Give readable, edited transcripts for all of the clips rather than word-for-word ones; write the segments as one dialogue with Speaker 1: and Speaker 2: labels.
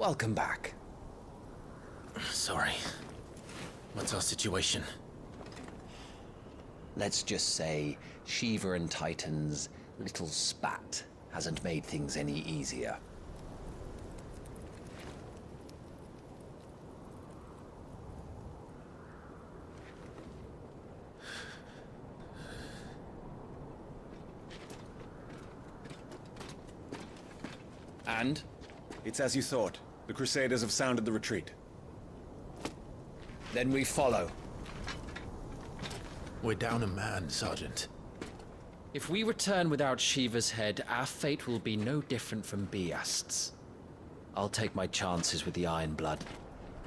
Speaker 1: Welcome back.
Speaker 2: Sorry. What's our situation?
Speaker 1: Let's just say Shiva and Titan's little spat hasn't made things any easier.
Speaker 3: And? It's as you thought. The Crusaders have sounded the retreat.
Speaker 1: Then we follow.
Speaker 2: We're down a man, Sergeant.
Speaker 4: If we return without Shiva's head, our fate will be no different from Biast's. I'll take my chances with the Iron Blood.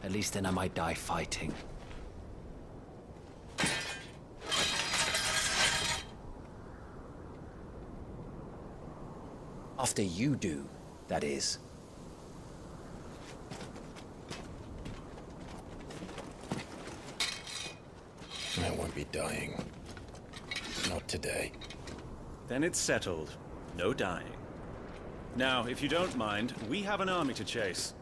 Speaker 4: At least then I might die fighting.
Speaker 1: After you do, that is.
Speaker 2: I won't be dying. Not today.
Speaker 3: Then it's settled. No dying. Now, if you don't mind, we have an army to chase.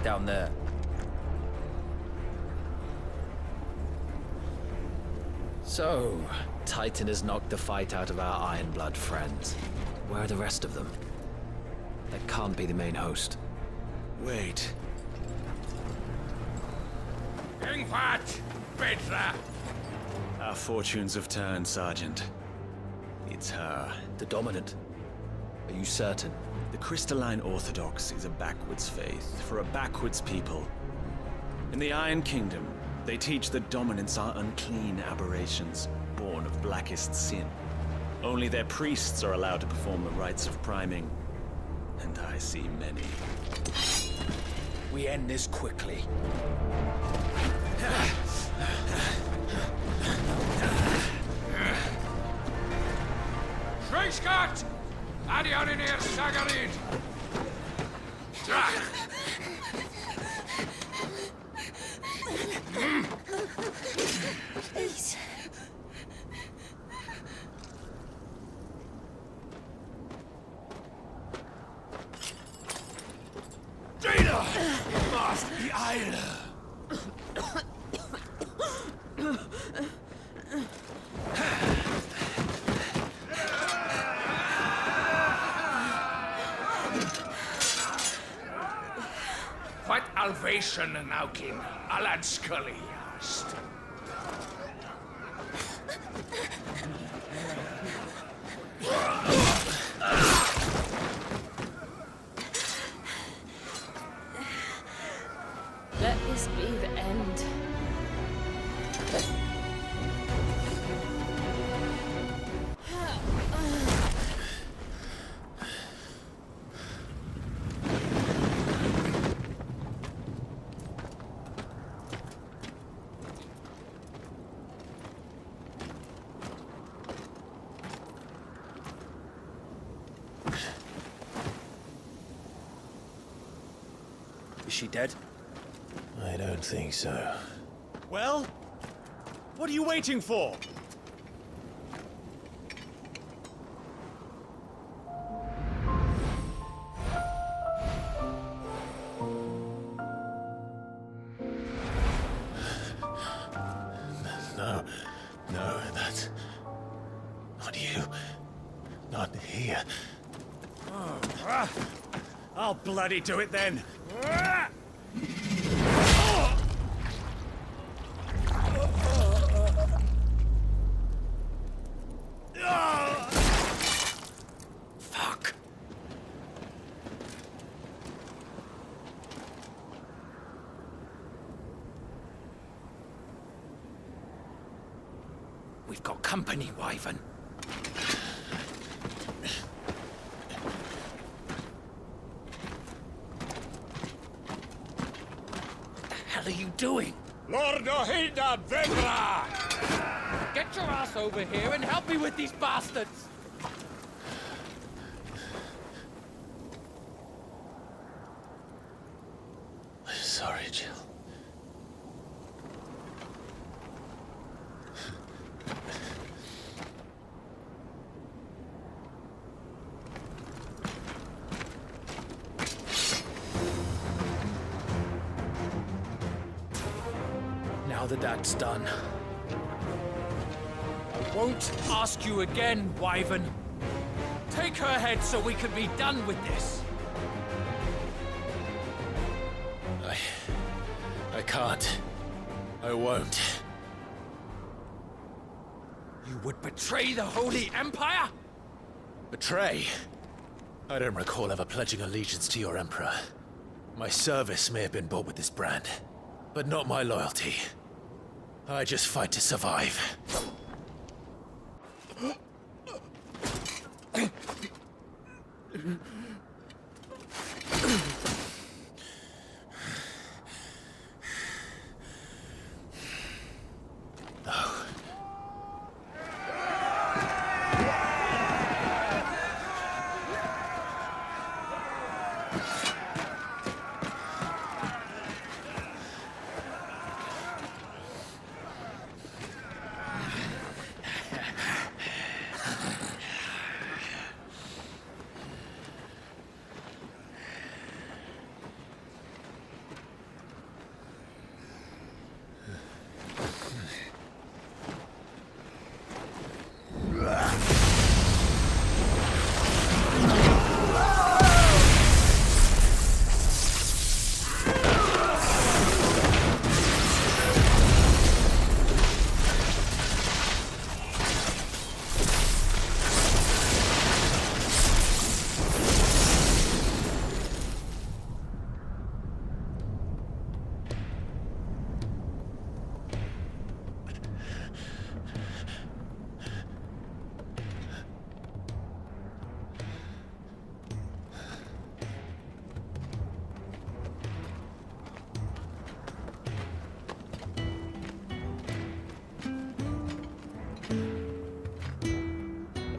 Speaker 4: Down there. So, Titan has knocked the fight out of our Iron Blood friends. Where are the rest of them? That can't be the main host.
Speaker 3: Wait. Our fortunes have turned, Sergeant. It's her.
Speaker 4: The Dominant. Are you certain?
Speaker 3: The Crystalline Orthodox is a backwards faith for a backwards people. In the Iron Kingdom, they teach that dominants are unclean aberrations, born of blackest sin. Only their priests are allowed to perform the rites of priming. And I see many.
Speaker 1: We end this quickly.
Speaker 5: Schreiskart! Adioninir Sagarid!
Speaker 6: Please.
Speaker 5: Data! Must be Eile! What Alvation Naukin, Alad Scully asked.
Speaker 6: Let this be the end.
Speaker 3: Is she dead?
Speaker 2: I don't think so.
Speaker 3: Well? What are you waiting for?
Speaker 2: No, that's... not you. Not here.
Speaker 3: I'll bloody do it then.
Speaker 1: Fuck. We've got company, Wyvern. What the hell are you doing?
Speaker 5: Lord Ohida Vendra!
Speaker 4: Get your ass over here and help me with these bastards!
Speaker 2: Sorry, Jill.
Speaker 4: now that that's done.
Speaker 5: I won't ask you again, Wyvern. Take her head so we can be done with this.
Speaker 4: I can't. I won't.
Speaker 5: You would betray the Holy Empire?
Speaker 4: Betray? I don't recall ever pledging allegiance to your Emperor. My service may have been bought with this brand, but not my loyalty. I just fight to survive.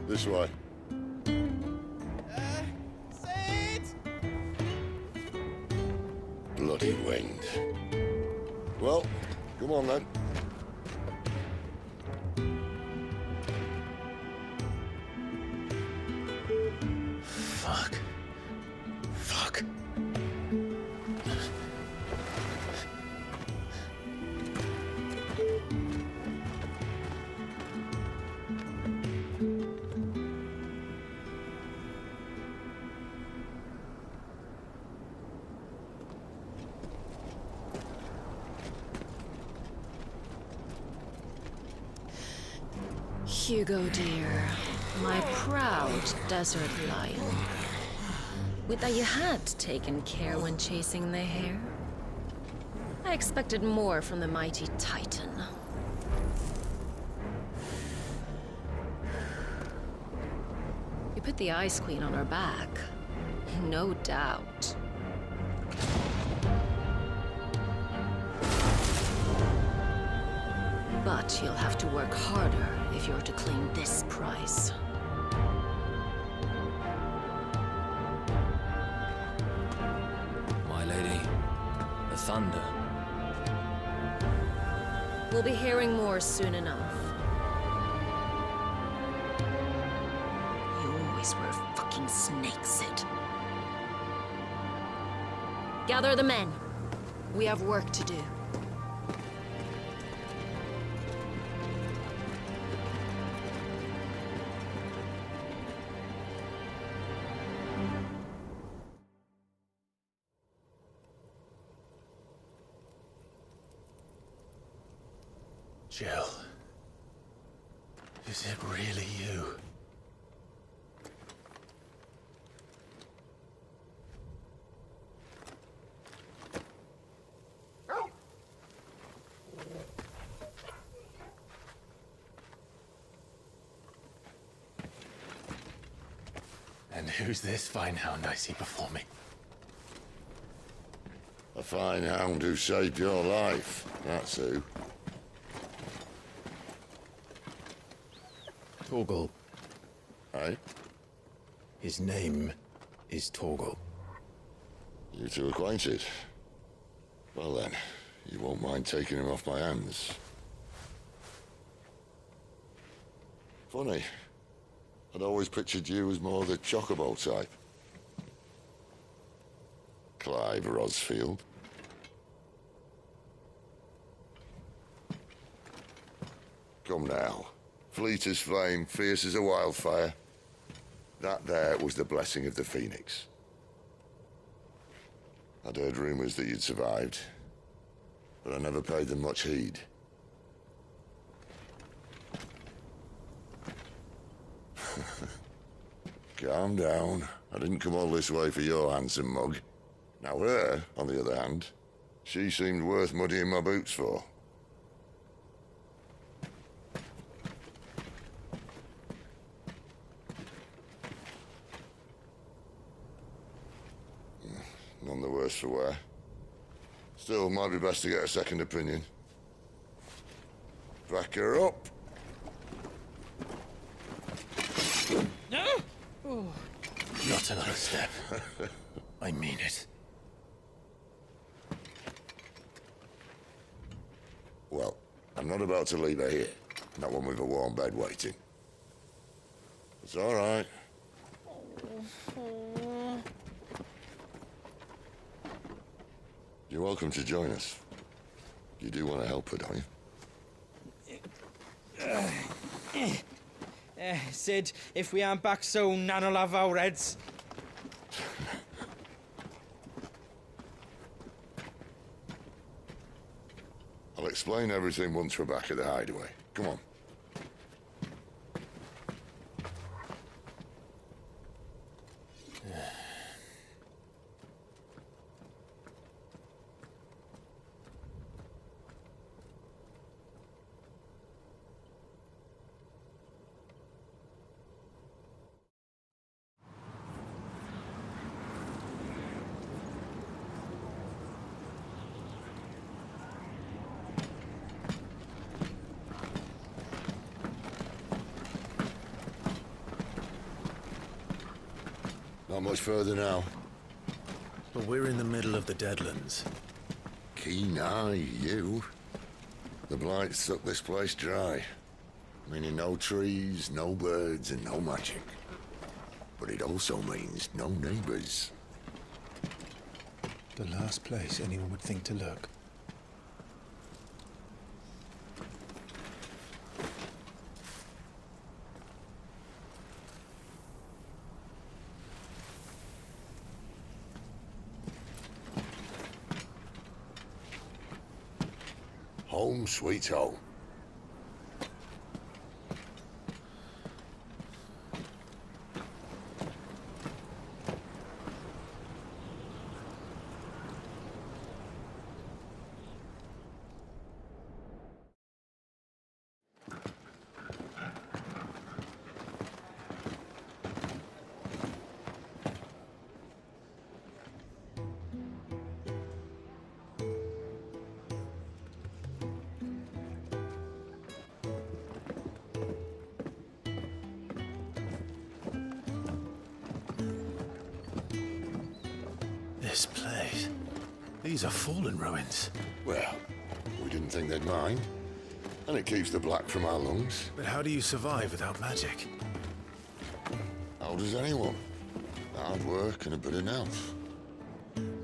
Speaker 7: This way. Bloody wind. Well, come on then.
Speaker 4: Fuck. Fuck.
Speaker 6: Hugo, dear. My proud desert lion. Would that you had taken care when chasing the hare? I expected more from the mighty Titan. You put the Ice Queen on her back. No doubt. But you'll have to work harder if you're to claim this prize.
Speaker 2: My lady, the thunder.
Speaker 6: We'll be hearing more soon enough. You always were a fucking snake, Sid. Gather the men. We have work to do.
Speaker 4: Jill. Is it really you? And who's this fine hound I see before me?
Speaker 7: A fine hound who saved your life, that's who.
Speaker 2: Torgal.
Speaker 7: Eh?
Speaker 2: His name is Torgal.
Speaker 7: You two acquainted? Well then, you won't mind taking him off my hands. Funny. I'd always pictured you as more the chocobo type. Clive Rosfield. Come now. Fleet as flame, fierce as a wildfire. That there was the blessing of the Phoenix. I'd heard rumors that you'd survived, but I never paid them much heed. Calm down. I didn't come all this way for your handsome mug. Now her, on the other hand, she seemed worth muddying my boots for. None the worse for wear. Still, might be best to get a second opinion. Back her up.
Speaker 4: Not another step. I mean it.
Speaker 7: Well, I'm not about to leave her here. Not one with a warm bed waiting. It's all right. You're welcome to join us. You do want to help her, don't you?
Speaker 8: Sid, if we aren't back soon, Nan'll have our heads.
Speaker 7: I'll explain everything once we're back at the hideaway. Come on. Not much further now.
Speaker 4: But we're in the middle of the Deadlands.
Speaker 7: Keen eye, you. The blight sucked this place dry. Meaning no trees, no birds, and no magic. But it also means no neighbors.
Speaker 2: The last place anyone would think to look.
Speaker 7: Home sweet home.
Speaker 4: This place. These are fallen ruins.
Speaker 7: Well, we didn't think they'd mind. And it keeps the black from our lungs.
Speaker 4: But how do you survive without magic?
Speaker 7: How does anyone? Hard work and a bit of nous.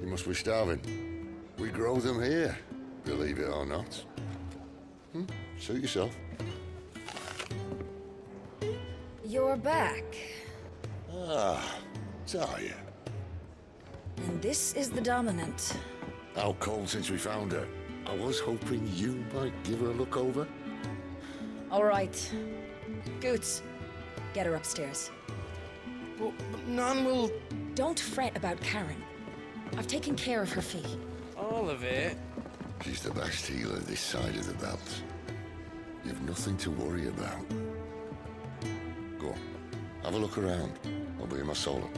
Speaker 7: You must be starving. We grow them here, believe it or not. Suit yourself.
Speaker 9: You're back.
Speaker 7: Ah, Talia.
Speaker 9: And this is the Dominant.
Speaker 7: How cold since we found her. I was hoping you might give her a look over.
Speaker 9: All right. Goots, get her upstairs.
Speaker 8: But Nan will...
Speaker 9: Don't fret about Karen. I've taken care of her fee.
Speaker 8: All of it?
Speaker 7: She's the best healer this side of the belt. You've nothing to worry about. Go on, have a look around. I'll be in my solo.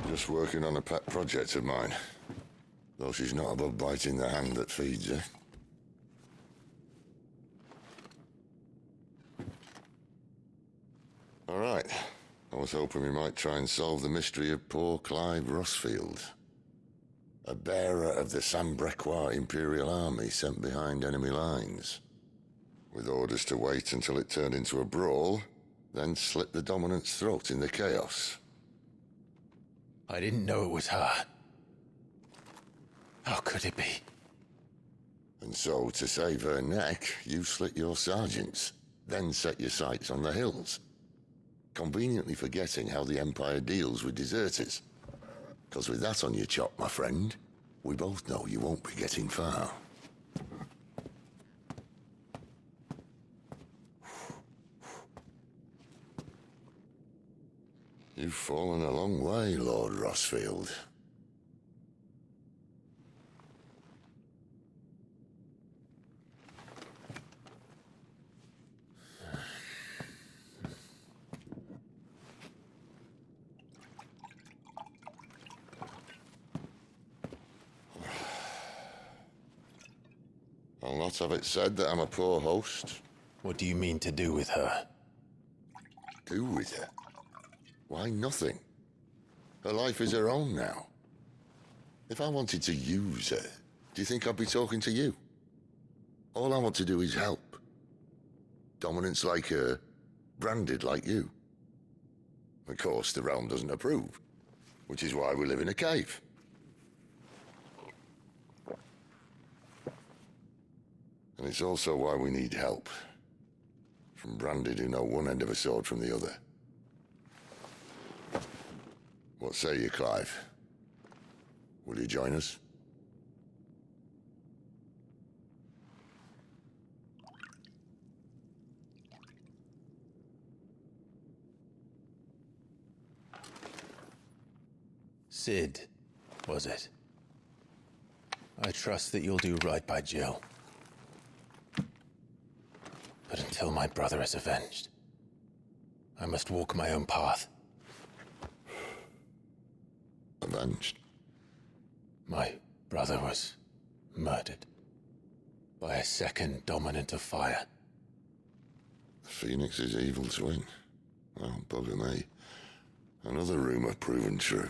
Speaker 7: Just working on a pet project of mine. Though she's not above biting the hand that feeds her. All right. I was hoping we might try and solve the mystery of poor Clive Rossfield. A bearer of the Sambrequois Imperial Army sent behind enemy lines, with orders to wait until it turned into a brawl, then slit the Dominant's throat in the chaos.
Speaker 4: I didn't know it was her. How could it be?
Speaker 7: And so, to save her neck, you slit your sergeants, then set your sights on the hills, conveniently forgetting how the Empire deals with deserters. Because with that on your chop, my friend, we both know you won't be getting far. You've fallen a long way, Lord Rossfield. I'll not have it said that I'm a poor host.
Speaker 4: What do you mean to do with her?
Speaker 7: Do with her? Why, nothing. Her life is her own now. If I wanted to use her, do you think I'd be talking to you? All I want to do is help. Dominants like her, branded like you. Of course, the realm doesn't approve, which is why we live in a cave. And it's also why we need help. From branded who know one end of a sword from the other. What say you, Clive? Will you join us?
Speaker 4: Sid, was it? I trust that you'll do right by Jill. But until my brother is avenged, I must walk my own path.
Speaker 7: Avenged?
Speaker 4: My brother was murdered by a second Dominant of Fire.
Speaker 7: Phoenix's evil twin. Oh, bugger me. Another rumor proven true.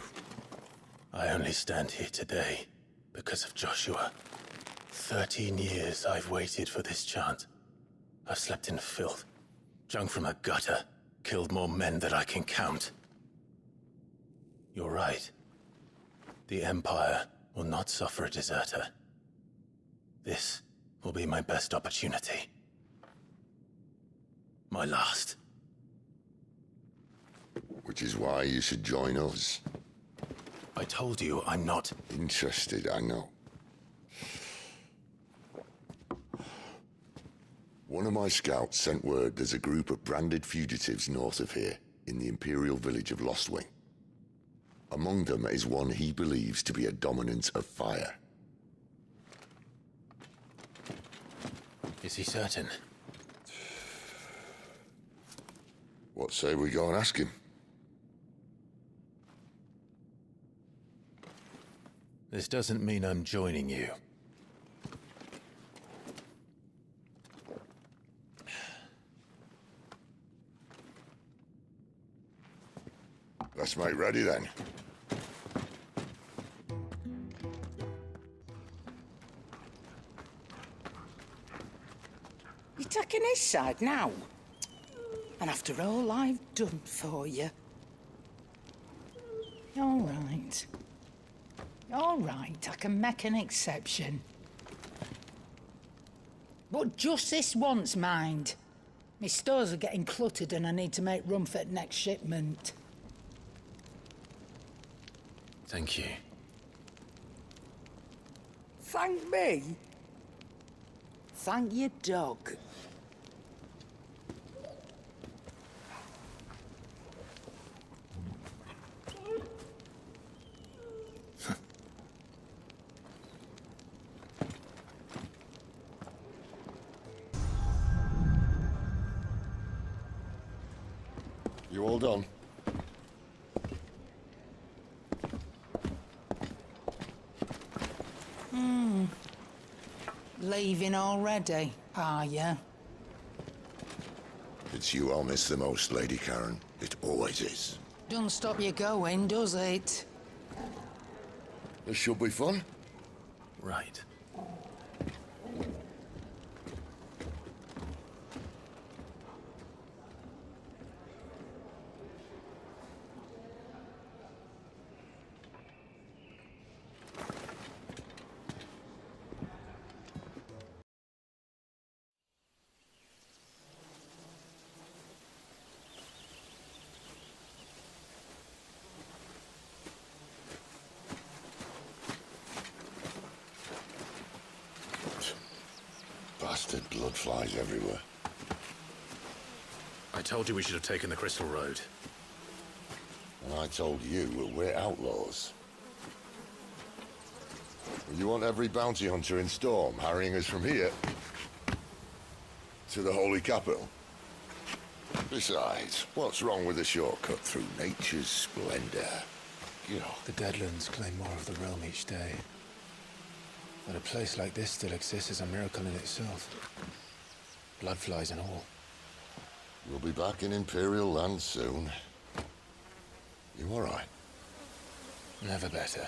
Speaker 4: I only stand here today because of Joshua. 13 years I've waited for this chance. I've slept in filth, drunk from a gutter, killed more men than I can count. You're right. The Empire will not suffer a deserter. This will be my best opportunity. My last.
Speaker 7: Which is why you should join us.
Speaker 4: I told you I'm not
Speaker 7: Interested, I know. One of my scouts sent word there's a group of branded fugitives north of here, in the Imperial village of Lostwing. Among them is one he believes to be a Dominant of Fire.
Speaker 4: Is he certain?
Speaker 7: What say we go and ask him?
Speaker 4: This doesn't mean I'm joining you.
Speaker 7: Let's make ready then.
Speaker 10: You're taking his side now? And after all I've done for you? All right. All right, I can make an exception. But just this once, mind. My stores are getting cluttered and I need to make room for the next shipment.
Speaker 4: Thank you.
Speaker 10: Thank me? Thank your dog.
Speaker 7: You all done?
Speaker 10: Leaving already, are you?
Speaker 7: It's you I'll miss the most, Lady Karen. It always is.
Speaker 10: Don't stop you going, does it?
Speaker 7: This should be fun.
Speaker 4: right.
Speaker 7: Bastard blood flies everywhere.
Speaker 4: I told you we should have taken the Crystal Road.
Speaker 7: And I told you that we're outlaws. You want every bounty hunter in Storm harrying us from here to the Holy Capital? Besides, what's wrong with a shortcut through nature's splendor?
Speaker 2: You know, the Deadlands claim more of the realm each day. That a place like this still exists is a miracle in itself. Bloodflies and all.
Speaker 7: We'll be back in Imperial land soon. You all right?
Speaker 2: Never better.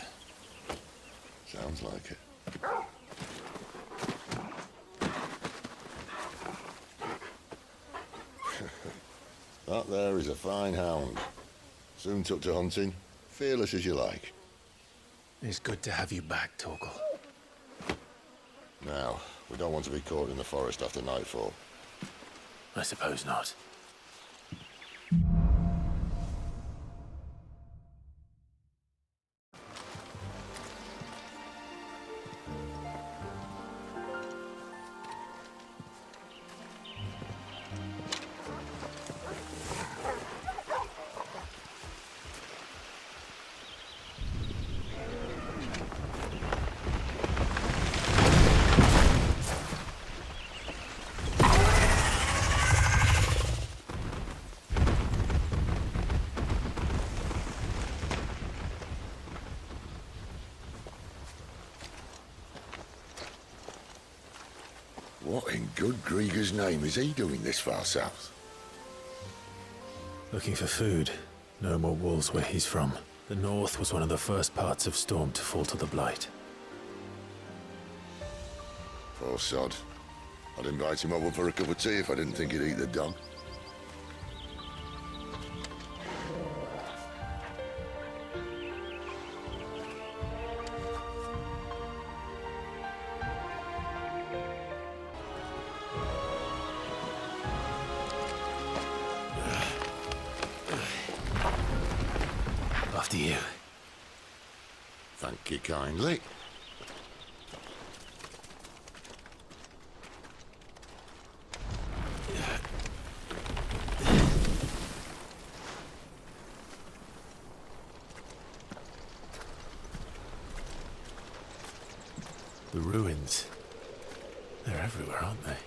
Speaker 7: Sounds like it. That there is a fine hound. Soon took to hunting. Fearless as you like.
Speaker 2: It's good to have you back, Torgal.
Speaker 7: Now, we don't want to be caught in the forest after nightfall.
Speaker 4: I suppose not.
Speaker 7: What in good Grieger's name is he doing this far south?
Speaker 4: Looking for food. No more wolves where he's from. The north was one of the first parts of Storm to fall to the Blight.
Speaker 7: Poor sod. I'd invite him over for a cup of tea if I didn't think he'd eat the dog.
Speaker 4: After you.
Speaker 7: Thank you kindly.
Speaker 4: The ruins. They're everywhere, aren't they?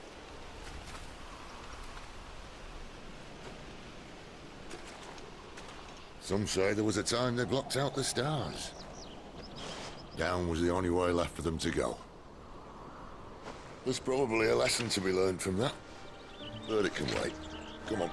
Speaker 7: Some say there was a time they blocked out the stars. Down was the only way left for them to go. There's probably a lesson to be learned from that. But it can wait. Come on.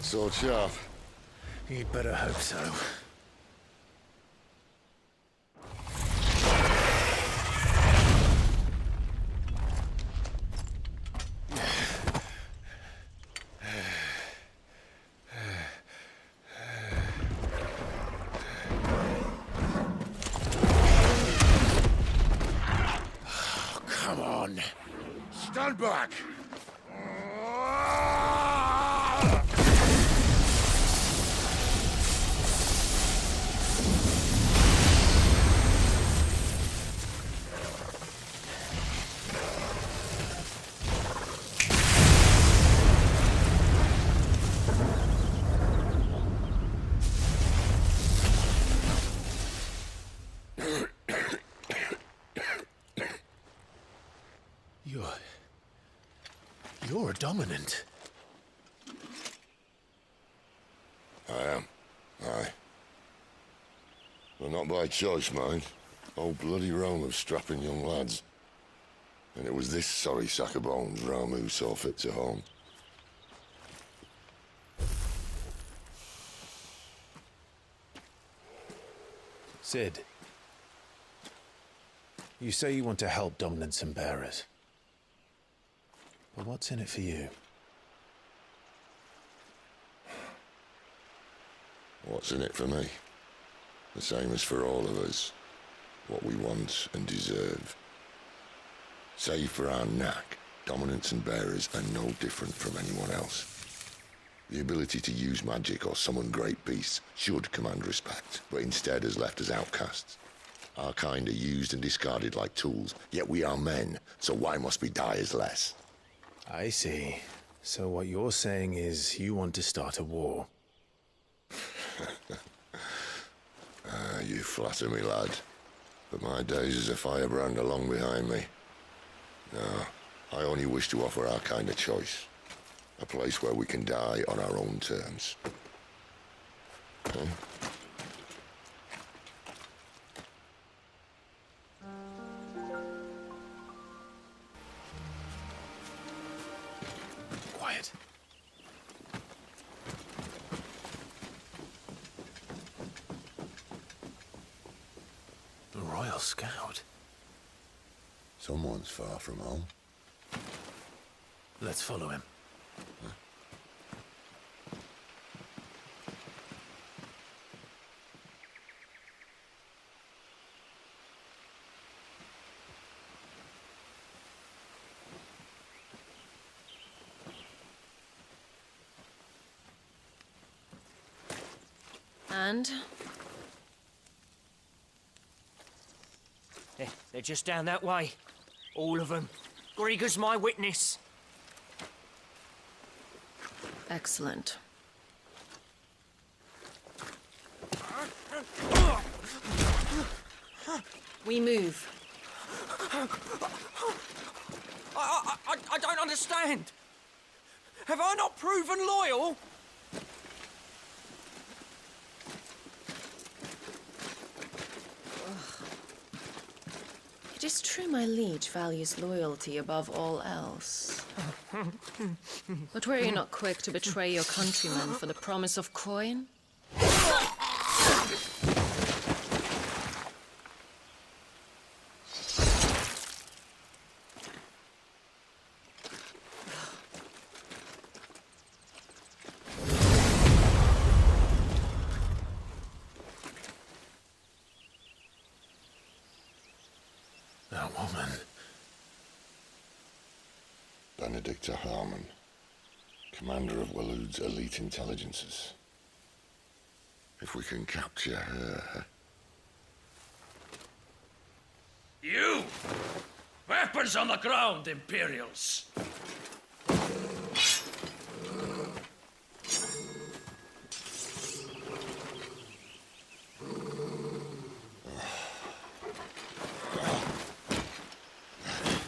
Speaker 7: Sword sharp.
Speaker 4: You'd better hope so.
Speaker 7: Oh, come on. Stand back.
Speaker 4: You're a dominant.
Speaker 7: I am. Aye. Well, not by choice, mind. Whole bloody realm of strapping young lads. And it was this sorry sack of bones Ramu saw fit to home.
Speaker 2: Sid, you say you want to help dominants and bearers. But what's in it for you?
Speaker 7: What's in it for me? The same as for all of us. What we want and deserve. Save for our knack, dominants and bearers are no different from anyone else. The ability to use magic or summon great beasts should command respect, but instead has left us outcasts. Our kind are used and discarded like tools, yet we are men, so why must we die as less?
Speaker 2: I see. So what you're saying is you want to start a war.
Speaker 7: You flatter me, lad. But my days as a firebrand are long behind me. No, I only wish to offer our kind a choice. A place where we can die on our own terms. Huh?
Speaker 2: Quiet.
Speaker 4: A Royal Scout.
Speaker 7: Someone's far from home.
Speaker 4: Let's follow him.
Speaker 6: And?
Speaker 5: They're just down that way. All of them. Grieger's my witness.
Speaker 6: Excellent. We move.
Speaker 5: I don't understand. Have I not proven loyal?
Speaker 6: It is true my liege values loyalty above all else. But were you not quick to betray your countrymen for the promise of coin?
Speaker 4: That woman.
Speaker 7: Benedicta Harmon, commander of Waloed's elite intelligences. If we can capture her...
Speaker 5: You! Weapons on the ground, Imperials!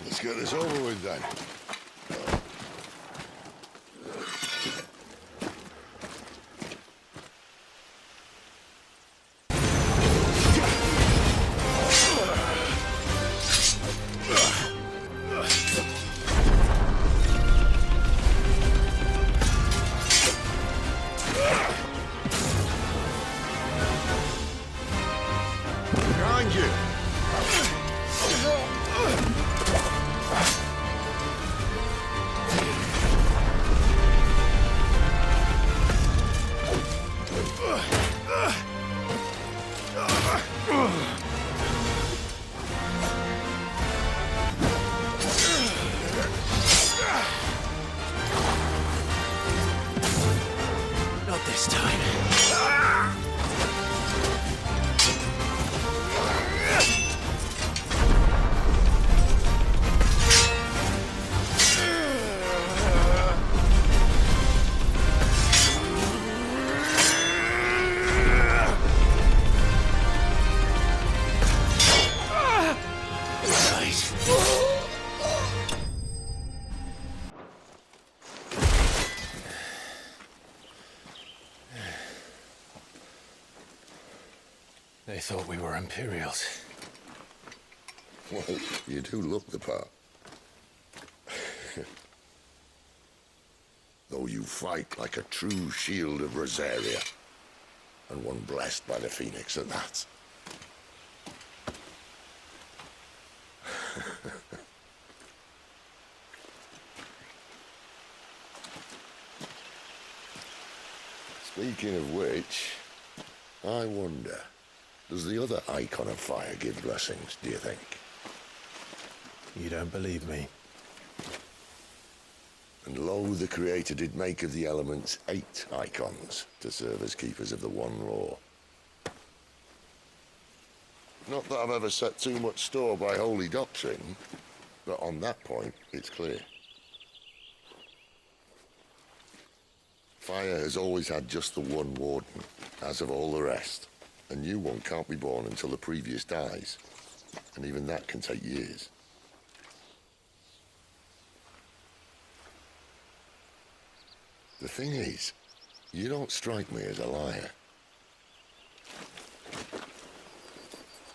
Speaker 7: Let's get this over with then. Behind you!
Speaker 2: thought we were Imperials.
Speaker 7: Well, you do look the part. Though you fight like a true shield of Rosaria, and one blessed by the Phoenix at that. Speaking of which, I wonder, does the other icon of fire give blessings, do you think?
Speaker 2: You don't believe me?
Speaker 7: And lo, the Creator did make of the elements 8 icons to serve as keepers of the one law. Not that I've ever set too much store by holy doctrine, but on that point, it's clear. Fire has always had just the one warden, as of all the rest. A new one can't be born until the previous dies, and even that can take years. The thing is, you don't strike me as a liar.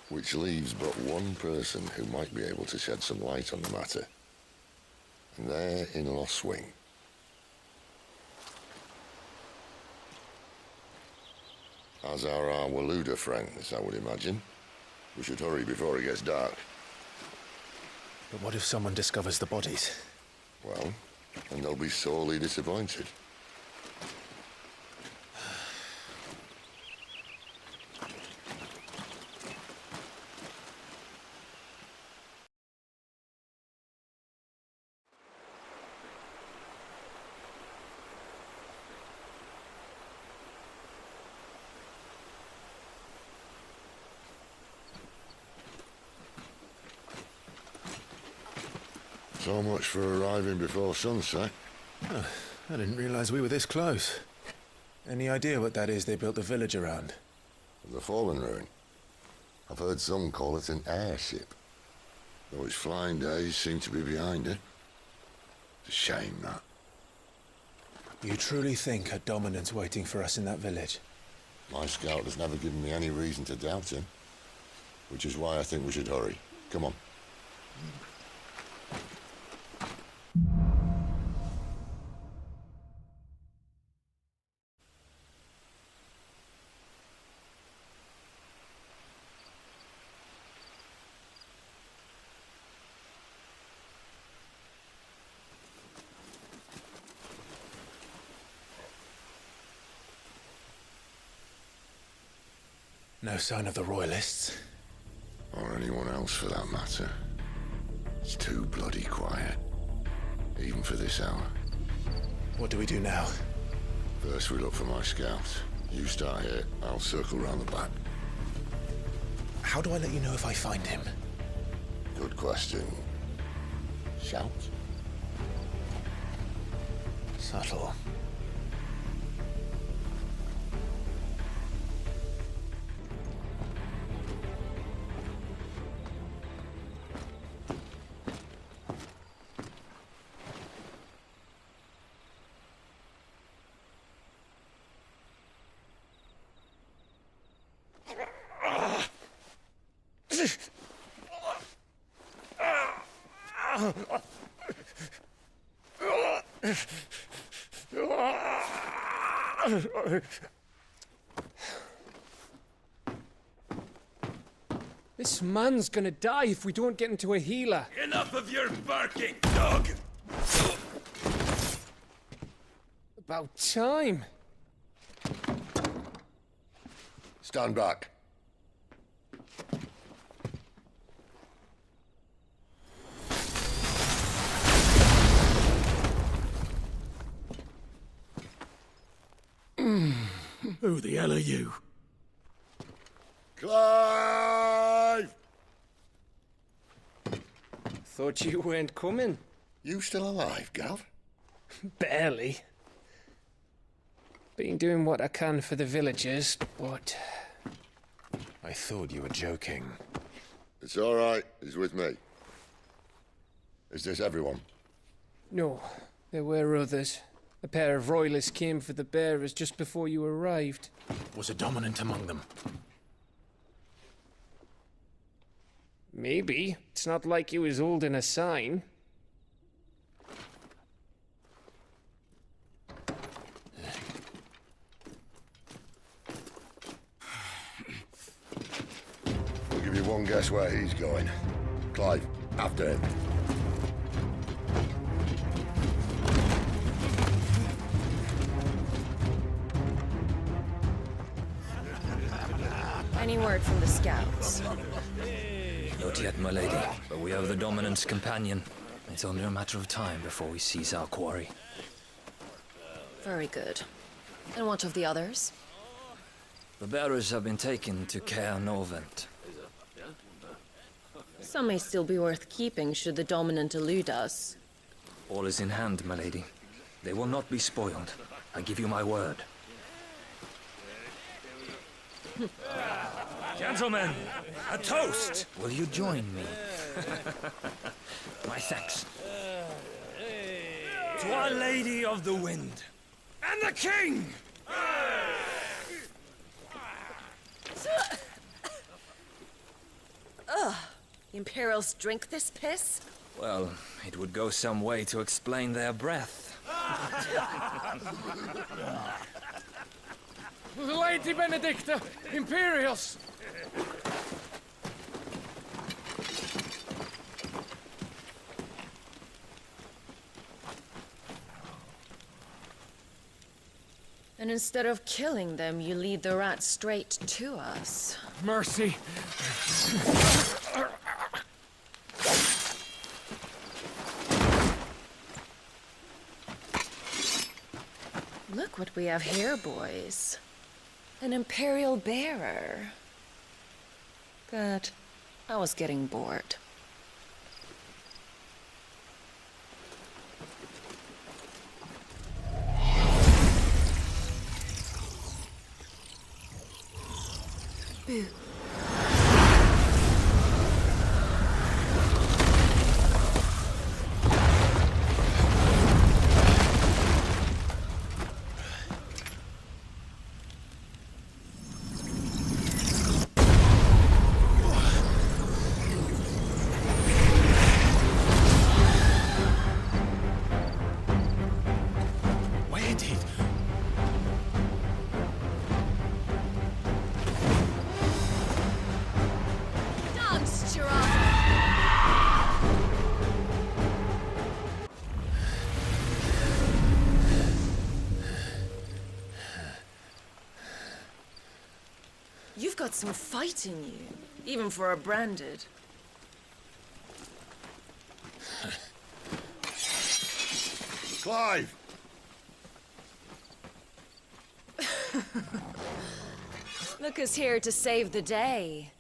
Speaker 7: Which leaves but one person who might be able to shed some light on the matter. And they're in Lost Swing. As are our Waluda friends, I would imagine. We should hurry before it gets dark.
Speaker 2: But what if someone discovers the bodies?
Speaker 7: Well, and they'll be sorely disappointed. So much for arriving before sunset.
Speaker 2: Oh, I didn't realize we were this close. Any idea what that is they built the village around?
Speaker 7: The fallen ruin. I've heard some call it an airship. Though its flying days seem to be behind it. It's a shame, that.
Speaker 2: You truly think a dominant's waiting for us in that village?
Speaker 7: My scout has never given me any reason to doubt him. Which is why I think we should hurry. Come on.
Speaker 2: No sign of the Royalists.
Speaker 7: Or anyone else for that matter. It's too bloody quiet. Even for this hour.
Speaker 2: What do we do now?
Speaker 7: First we look for my scout. You start here, I'll circle round the back.
Speaker 2: How do I let you know if I find him?
Speaker 7: Good question. Shout?
Speaker 2: Subtle.
Speaker 11: This man's gonna die if we don't get into a healer.
Speaker 3: Enough of your barking, dog!
Speaker 11: About time.
Speaker 7: Stand back.
Speaker 3: Who the hell are you?
Speaker 7: Clive!
Speaker 11: Thought you weren't coming.
Speaker 7: You still alive, Gav?
Speaker 11: Barely. Been doing what I can for the villagers, but...
Speaker 2: I thought you were joking.
Speaker 7: It's all right. He's with me. Is this everyone?
Speaker 11: No, there were others. A pair of royalists came for the bearers just before you arrived.
Speaker 2: Was a dominant among them?
Speaker 11: Maybe. It's not like he was holding a sign.
Speaker 7: I'll give you one guess where he's going. Clive, after him.
Speaker 6: Any word from the scouts?
Speaker 12: Not yet, my lady, but we have the Dominant's companion. It's only a matter of time before we seize our quarry.
Speaker 6: Very good. And what of the others?
Speaker 12: The bearers have been taken to Caer Novent.
Speaker 6: Some may still be worth keeping should the Dominant elude us.
Speaker 12: All is in hand, my lady. They will not be spoiled. I give you my word.
Speaker 3: Gentlemen, a toast!
Speaker 12: Will you join me? My thanks.
Speaker 3: To Our Lady of the Wind. And the King!
Speaker 6: Ugh. The Imperials drink this piss?
Speaker 12: Well, it would go some way to explain their breath.
Speaker 11: Lady Benedicta! Imperials!
Speaker 6: And instead of killing them, you lead the rats straight to us.
Speaker 11: Mercy!
Speaker 6: Look what we have here, boys. An Imperial bearer. Good. I was getting bored. Boo. You've got some fight in you, even for a branded.
Speaker 7: Clive!
Speaker 6: Look who's here to save the day.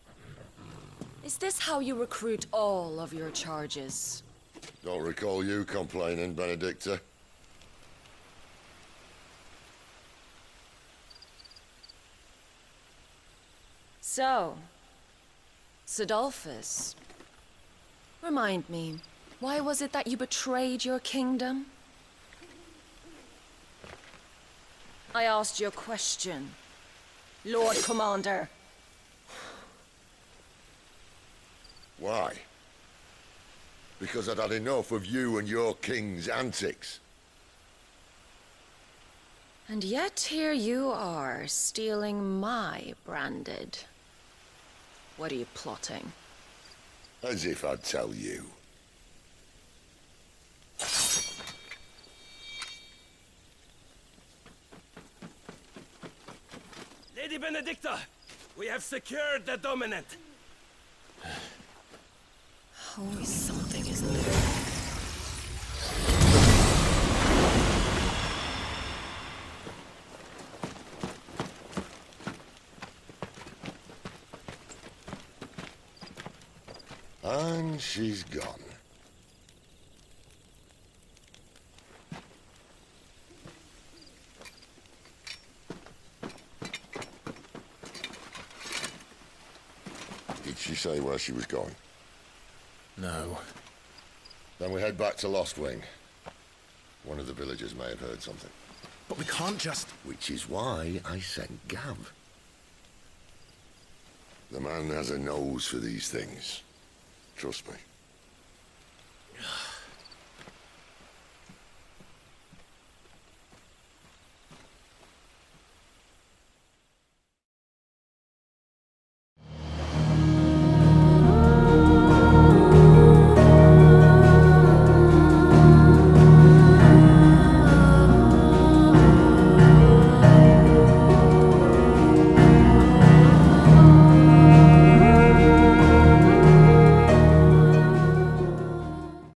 Speaker 6: Is this how you recruit all of your charges?
Speaker 7: Don't recall you complaining, Benedicta.
Speaker 6: So, Sidolphus, remind me, why was it that you betrayed your kingdom? I asked you a question, Lord Commander.
Speaker 7: Why? Because I'd had enough of you and your king's antics.
Speaker 6: And yet here you are, stealing my branded. What are you plotting?
Speaker 7: As if I'd tell you.
Speaker 3: Lady Benedicta, we have secured the Dominant.
Speaker 6: Always something, isn't there?
Speaker 7: And she's gone. Did she say where she was going?
Speaker 4: No.
Speaker 7: Then we head back to Lost Wing. One of the villagers may have heard something.
Speaker 4: But we can't just...
Speaker 7: Which is why I sent Gav. The man has a nose for these things. Trust me.